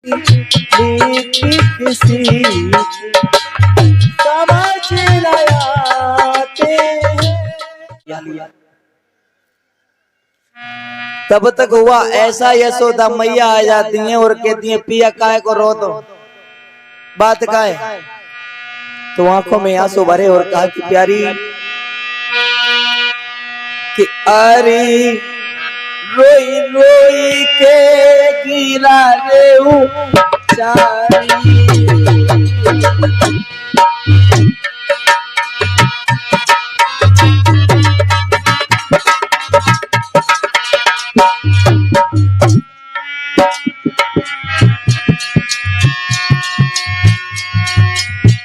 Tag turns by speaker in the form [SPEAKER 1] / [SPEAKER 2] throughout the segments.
[SPEAKER 1] किसी समझ न आते तब तक हुआ ऐसा, यशोदा मैया आ जाती हैं और कहती हैं पिया काहे को रो दो, बात का है। तो आंखों में आंसू भरे और कहा कि प्यारी कि अरे रोई रोई के गिरा रे चारी।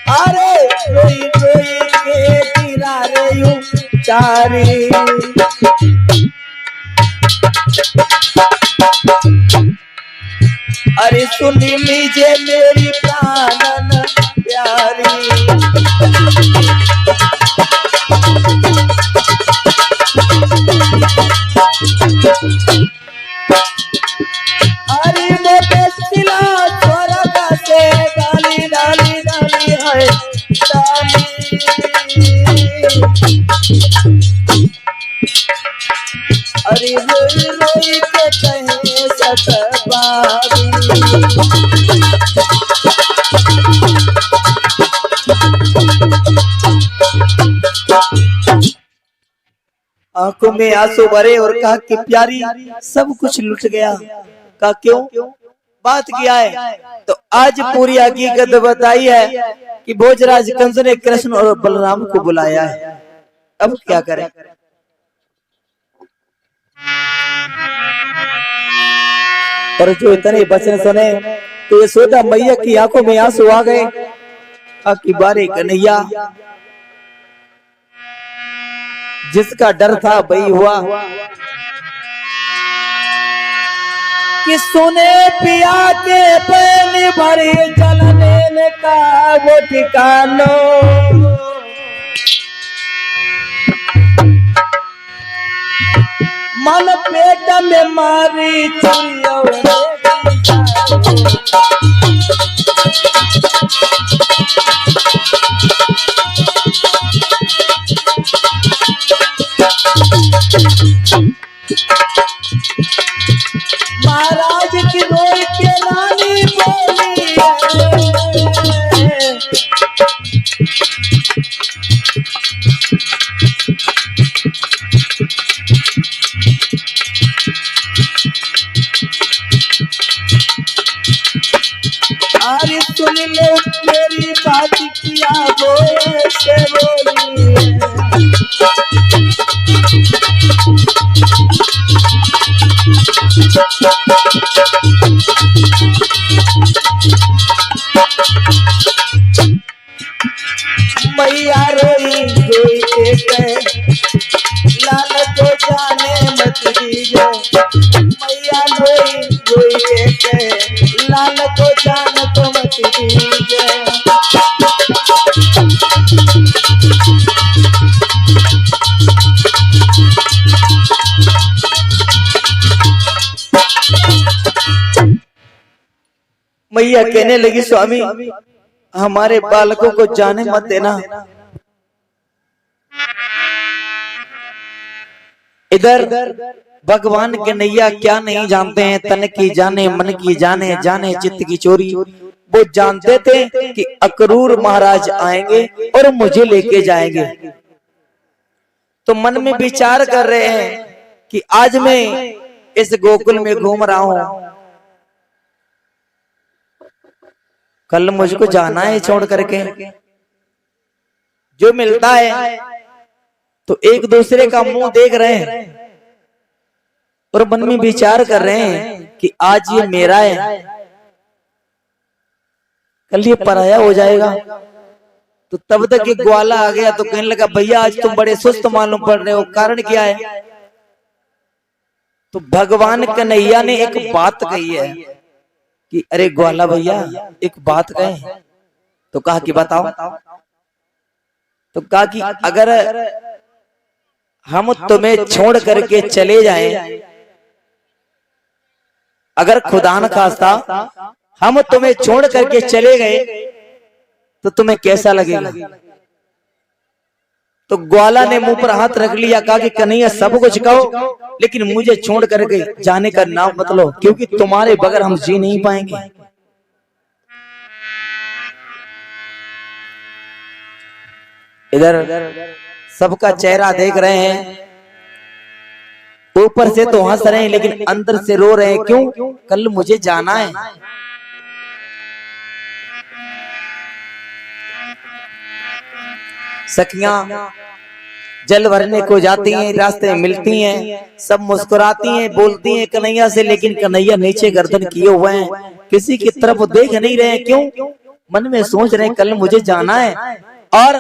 [SPEAKER 1] अरे रोई रोई के गिरा रे चारी। अरे सुन लीजिए मेरी प्राणन प्यारी। अरे मोटे सिला स्वर्ग से डाली डाली डाली है डाली। अरे रोई रोई के कहे सतबारी। आंखों में आंसू भरे और कहा कि प्यारी सब कुछ लुट गया। कहा क्यों, बात क्या है? तो आज पूरी हकीकत बताई है कि भोजराज कंस ने कृष्ण और बलराम को बुलाया है। अब क्या करें? और जो इतने वचन सुने तो यशोदा मैया की आंखों में आंसू आ गए। कि बारे कन्हैया, जिसका डर था वही हुआ कि सुने पिया के पहले भरे जलने का वो ठिकानो। मन पेट में मारी चिड़ियों महाराज की रोई के रानी बोली अरे सुन ले मेरी बात किया बोले से बोली। मैया रोई रोई के कहे लाल को जाने मत दीजिए। मैया रोई रोई के कहे लाल को जान तो मत दीजिए। मैया कहने लगी स्वामी हमारे बालकों को जाने मत देना। इधर भगवान के नैया क्या नहीं जानते हैं, तन की जाने मन की जाने जाने चित्त की चोरी। वो जानते थे कि अक्रूर महाराज आएंगे और मुझे लेके जाएंगे। तो मन में विचार कर रहे हैं कि आज मैं इस गोकुल में घूम रहा हूं, कल मुझको जाना है छोड़ करके। जो मिलता है तो एक दूसरे का मुंह देख रहे हैं और मन में विचार कर रहे हैं कि आज ये मेरा है, कल ये पराया हो जाएगा। तो तब तक एक ग्वाला आ गया तो कहने लगा भैया आज तुम बड़े सुस्त मालूम पड़ रहे हो, कारण क्या है? तो भगवान कन्हैया ने एक बात कही है कि अरे ग्वाला भैया एक बात कहे। तो कहा कि बताओ। तो कहा कि अगर हम तुम्हें छोड़ करके चले जाएं, अगर खुदा न खास्ता हम तुम्हें छोड़ करके चले गए तो तुम्हें कैसा लगेगा? तो ग्वाला ने मुंह पर हाथ रख लिया, कहा कि कन्हैया सब कुछ कहो लेकिन मुझे छोड़ करके जाने का नाम मत लो, क्योंकि तुम्हारे बगैर हम जी नहीं पाएंगे। इधर सबका चेहरा देख रहे हैं, ऊपर से तो हंस रहे हैं लेकिन अंदर से रो रहे हैं। क्यों? कल मुझे जाना है। सखियां जल भरने को जाती हैं, रास्ते में मिलती हैं, सब मुस्कुराती हैं, बोलती हैं कन्हैया से, लेकिन कन्हैया नीचे गर्दन किए हुए हैं, किसी की तरफ देख नहीं रहे हैं। क्यों? मन में सोच रहे हैं कल मुझे जाना है और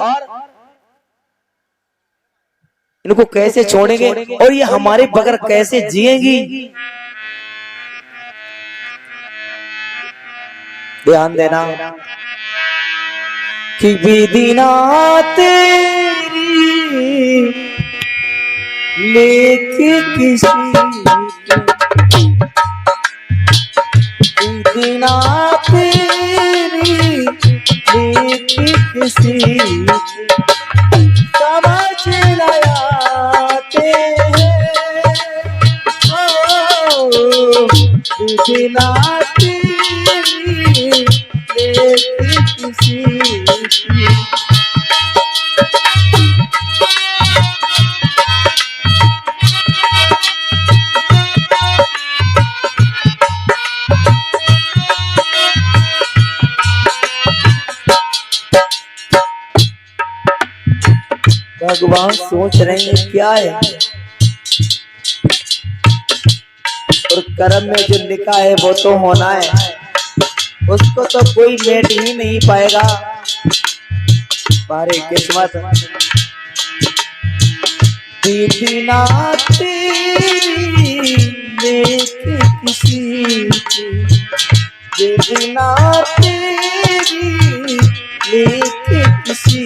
[SPEAKER 1] इनको कैसे छोड़ेंगे और ये हमारे बगैर कैसे जिएंगी। ध्यान देना कि विधिना तेरी लेके किसी विधिना तेरी लेके किसी समझ लाते विधिना तेरी लेके किसी भगवान सोच रहे हैं क्या है, और कर्म में जो लिखा है वो तो होना है, उसको तो कोई मेट ही नहीं पाएगा। बारे किस्मत विधिना तेरी लेके किसी विधिना तेरी लेके किसी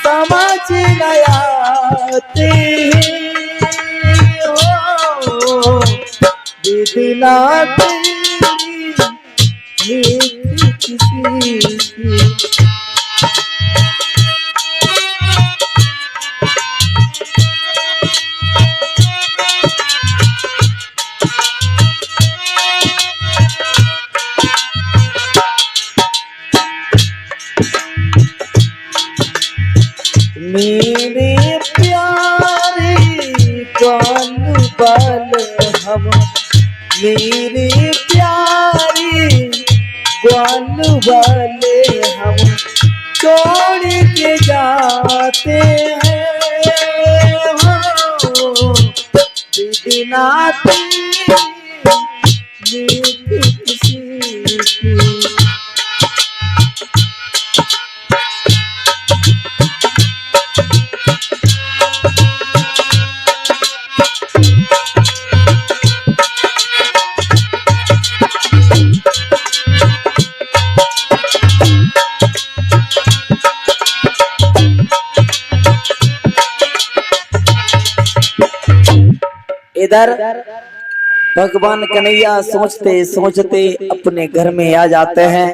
[SPEAKER 1] समझ लाते हो विधिना तेरी लेके किसी मेरे प्यारे ग्वाल बाल हम, मेरे प्यारे ग्वाल वाले हम छोड़ के जाते हैं हो विधिना तेरी लेके किसी की। इधर भगवान कन्हैया सोचते सोचते अपने घर में आ जाते हैं।